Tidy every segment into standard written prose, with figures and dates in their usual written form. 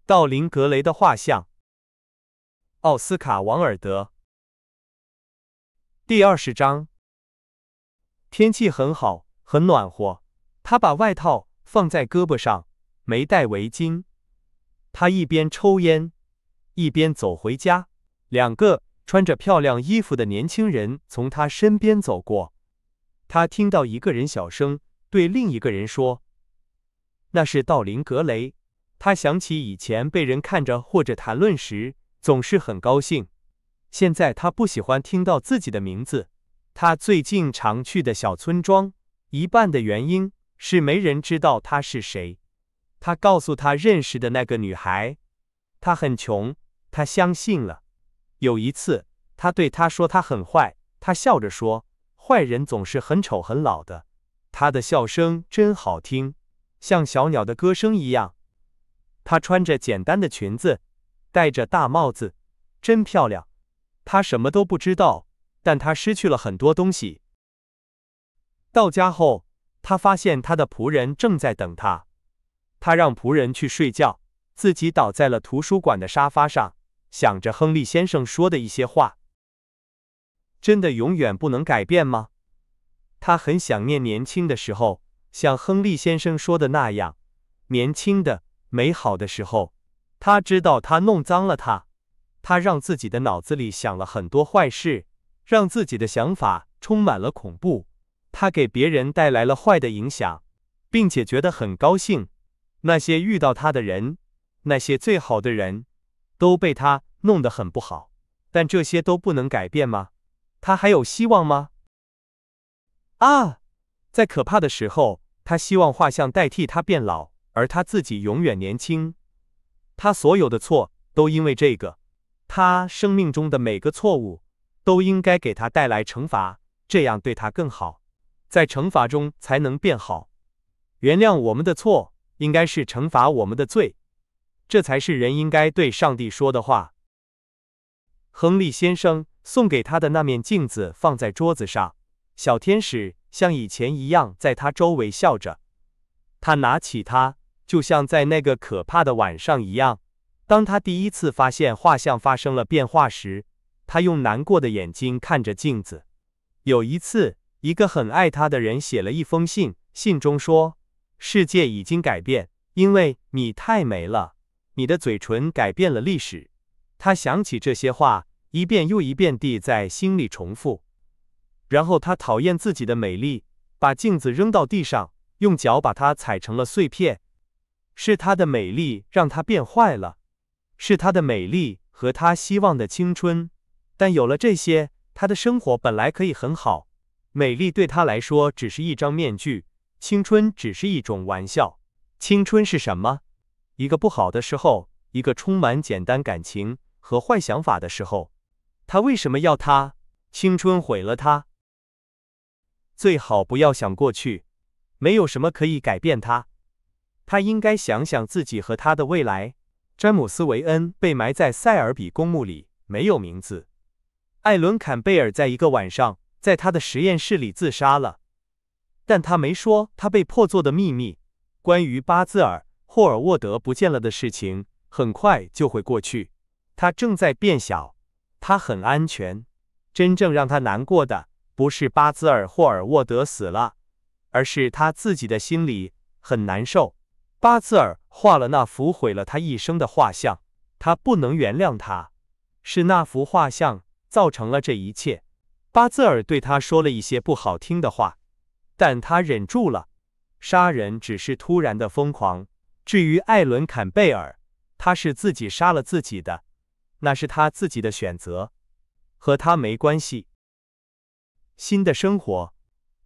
道林格雷的畫像。奧斯卡·王爾德。第20章。天氣很好，很暖和。他把外套放在胳膊上，沒戴圍巾。他一邊抽煙，一邊走回家。2個穿着漂亮衣服的年輕人從他身邊走過。他聽到一個人小聲對另一個人說：“那是道林格雷。”他想起以前被人看着或者談論時，總是很高興。現在他不喜歡聽到自己的名字。他最近常去的小村莊，一半的原因是沒人知道他是誰。他告訴他認識的那個女孩，他很窮，他相信了。有一次，他對他說他很壞，他笑着說，壞人總是很醜很老的。他的笑聲真好聽，像小鳥的歌聲一樣。她穿着簡單的裙子，戴着大帽子，真漂亮。她什麼都不知道，但她失去了很多東西。到家後，她發現她的僕人正在等她。她讓僕人去睡覺，自己倒在了圖書館的沙發上，想着亨利先生說的一些話。真的永遠不能改變嗎？她很想念年輕的時候，像亨利先生說的那樣，年輕的美好的時候。他知道他弄髒了他讓自己的腦子裡想了很多壞事，讓自己的想法充滿了恐怖。他給別人帶來了壞的影響，並且覺得很高興。那些遇到他的人，那些最好的人，都被他弄得很不好。但這些都不能改變嗎？他還有希望嗎？在可怕的時候，他希望畫像代替他變老，而他自己永遠年輕。他所有的錯都因為這個，他生命中的每個錯誤都應該給他帶來懲罰，這樣對他更好，在懲罰中才能變好。原諒我們的錯，應該是懲罰我們的罪，這才是人應該對上帝說的話。亨利先生送給他的那面鏡子放在桌子上，小天使像以前一樣在他周圍笑着。他拿起它，就像在那個可怕的晚上一樣。當他第一次發現畫像發生了變化時，他用難過的眼睛看着鏡子。有一次，一個很愛他的人寫了一封信，信中說，世界已經改變，因為你太美了，你的嘴唇改變了歷史。他想起這些話，一遍又一遍地在心裡重複。然後他討厭自己的美麗，把鏡子扔到地上，用腳把它踩成了碎片。是她的美麗讓他變壞了，是她的美麗和他希望的青春。但有了這些，他的生活本來可以很好。美麗對他來說只是一張面具，青春只是一種玩笑。青春是什麼？一個不好的時候，一個充滿簡單感情和壞想法的時候。他為什麼要它？青春毀了他。最好不要想過去，沒有什麼可以改變它。他應該想想自己和他的未來。詹姆斯·維恩被埋在塞爾比公墓裡，沒有名字。艾倫·坎貝爾在一個晚上在他的實驗室裡自殺了，但他沒說他被迫做的秘密。關於巴茲爾·霍爾沃德不見了的事情，很快就會過去。他正在變小，他很安全。真正讓他難過的，不是巴茲爾·霍爾沃德死了，而是他自己的心裡很難受。巴茲爾畫了那幅毀了他一生的畫像，他不能原諒他，是那幅畫像造成了這一切。巴茲爾對他說了一些不好聽的話，但他忍住了。殺人只是突然的瘋狂。至於艾倫·坎貝爾，他是自己殺了自己的，那是他自己的選擇，和他沒關係。新的生活，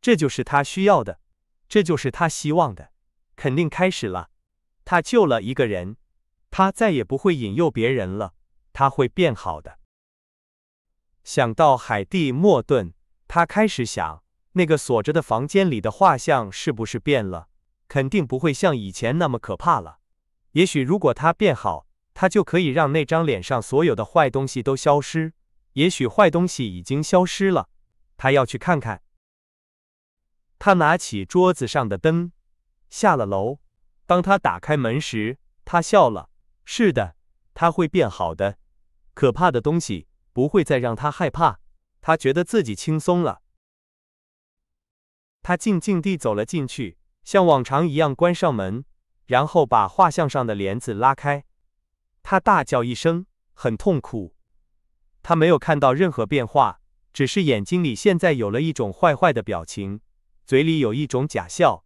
這就是他需要的，這就是他希望的，肯定開始了。他救了一個人，他再也不會引誘別人了，他會變好的。想到海蒂·莫頓，他開始想，那個鎖着的房間裡的畫像是不是變了？肯定不會像以前那麼可怕了。也許如果他變好，他就可以讓那張臉上所有的壞東西都消失。也許壞東西已經消失了，他要去看看。他拿起桌子上的燈，下了樓。當他打開門時，他笑了。是的，他會變好的。可怕的東西不會再讓他害怕，他覺得自己輕鬆了。他靜靜地走了進去，像往常一樣關上門，然後把畫像上的簾子拉開。他大叫一聲，很痛苦。他沒有看到任何變化，只是眼睛裡現在有了一種壞壞的表情，嘴裡有一種假笑。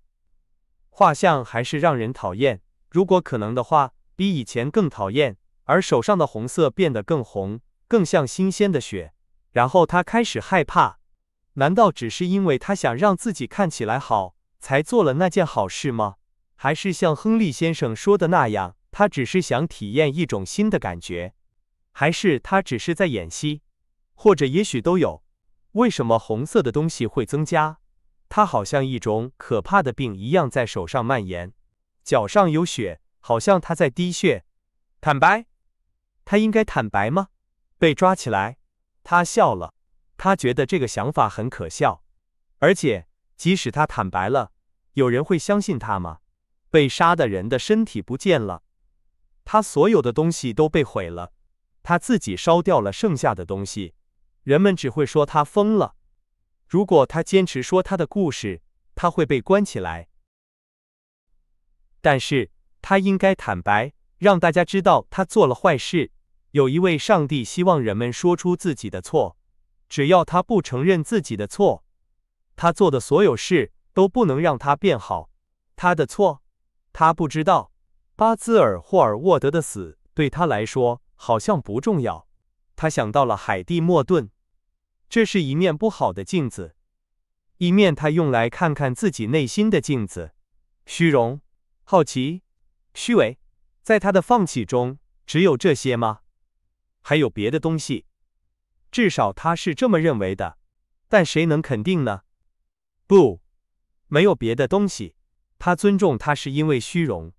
畫像還是讓人討厭，如果可能的話，比以前更討厭，而手上的紅色變得更紅，更像新鮮的血。然後他開始害怕，難道只是因為他想讓自己看起來好，才做了那件好事嗎？還是像亨利先生說的那樣，他只是想體驗一種新的感覺？還是他只是在演戲？或者也許都有。為什麼紅色的東西會增加？它好像一種可怕的病一樣在手上蔓延。腳上有血，好像他在滴血。坦白？他應該坦白嗎？被抓起來？他笑了。他覺得這個想法很可笑。而且，即使他坦白了，有人會相信他嗎？被殺的人的身體不見了，他所有的東西都被毀了，他自己燒掉了剩下的東西，人們只會說他瘋了。如果他堅持說他的故事，他會被關起來。但是，他應該坦白，讓大家知道他做了壞事。有一位上帝希望人們說出自己的錯，只要他不承認自己的錯，他做的所有事都不能讓他變好。他的錯，他不知道。巴茲爾·霍爾沃德的死對他來說好像不重要。他想到了海蒂·莫頓，這是一面不好的鏡子，一面他用來看看自己內心的鏡子。虛榮、好奇、虛偽，在他的放棄中，只有這些嗎？還有別的東西？至少他是這麼認為的，但誰能肯定呢？不，沒有別的東西。他尊重他是因為虛榮，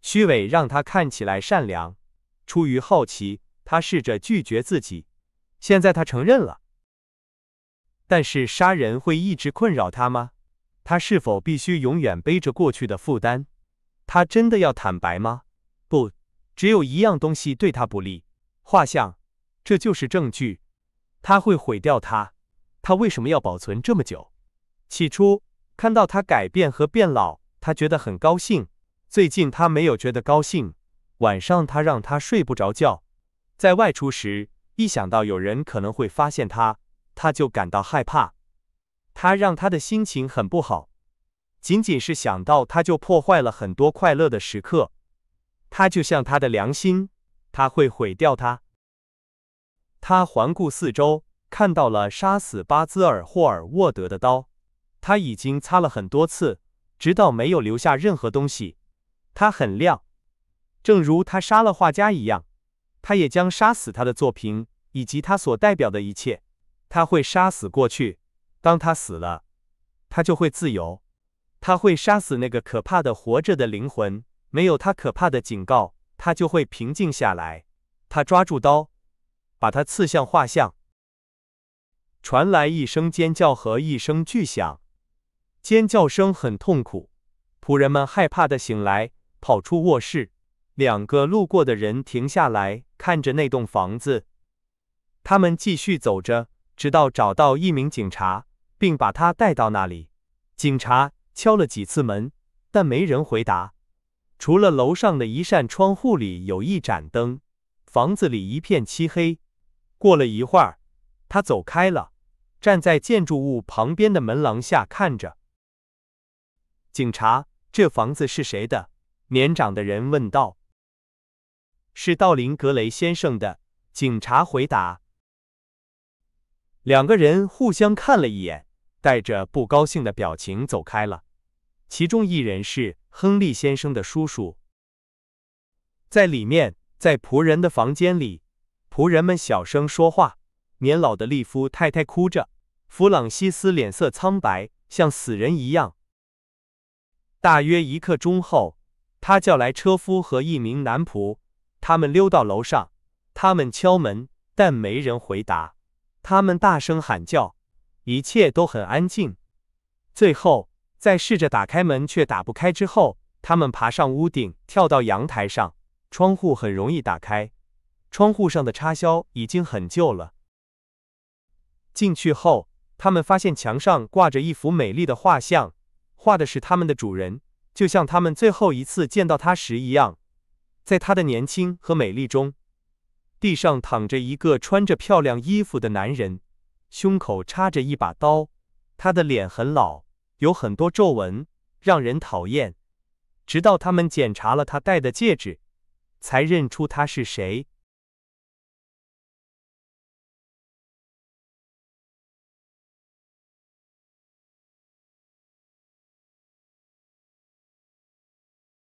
虛偽讓他看起來善良。出於好奇，他試着拒絕自己。現在他承認了。但是殺人會一直困擾他嗎？他是否必須永遠背着過去的負擔？他真的要坦白嗎？不，只有一樣東西對他不利。畫像，這就是證據。他會毀掉它。他為什麼要保存這麼久？起初，看到他改變和變老，他覺得很高興。最近他沒有覺得高興。晚上他讓他睡不着覺。在外出時，一想到有人可能會發現他，他就感到害怕。他讓他的心情很不好。僅僅是想到他就破壞了很多快樂的時刻。他就像他的良心，他會毀掉它。他環顧四周，看到了殺死巴茲爾·霍爾沃德的刀。他已經擦了很多次，直到沒有留下任何東西。它很亮，正如他殺了畫家一樣。他也將殺死他的作品，以及他所代表的一切。他會殺死過去，當他死了，他就會自由。他會殺死那個可怕的活着的靈魂，沒有他可怕的警告，他就會平靜下來。他抓住刀，把它刺向畫像。傳來一聲尖叫和一聲巨響，尖叫聲很痛苦。僕人們害怕地醒來，跑出臥室。2個路過的人停下來，看着那棟房子。他們繼續走着，直到找到一名警察，並把他帶到那裡。警察敲了幾次門，但沒人回答。除了樓上的一扇窗戶裡有一盞燈，房子裡一片漆黑。過了一會兒，他走開了，站在建築物旁邊的門廊下看着。警察，這房子是誰的？年長的人問道。是道林格雷先生的，警察回答。2個人互相看了一眼，帶着不高興的表情走開了。其中一人是亨利先生的叔叔。在裡面，在僕人的房間裡，僕人們小聲說話。年老的利夫太太哭着，弗朗西斯臉色蒼白，像死人一樣。大約1刻鐘後，他叫來車夫和一名男僕，他們溜到樓上。他們敲門，但沒人回答。他們大聲喊叫，一切都很安靜。最後，在試着打開門卻打不開之後，他們爬上屋頂，跳到陽台上。窗戶很容易打開，窗戶上的插銷已經很舊了。進去後，他們發現牆上掛着一幅美麗的畫像，畫的是他們的主人，就像他們最後一次見到他時一樣。在他的年輕和美麗中，地上躺着一個穿着漂亮衣服的男人，胸口插着一把刀，他的臉很老，有很多皺紋，讓人討厭。直到他們檢查了他戴的戒指，才認出他是誰。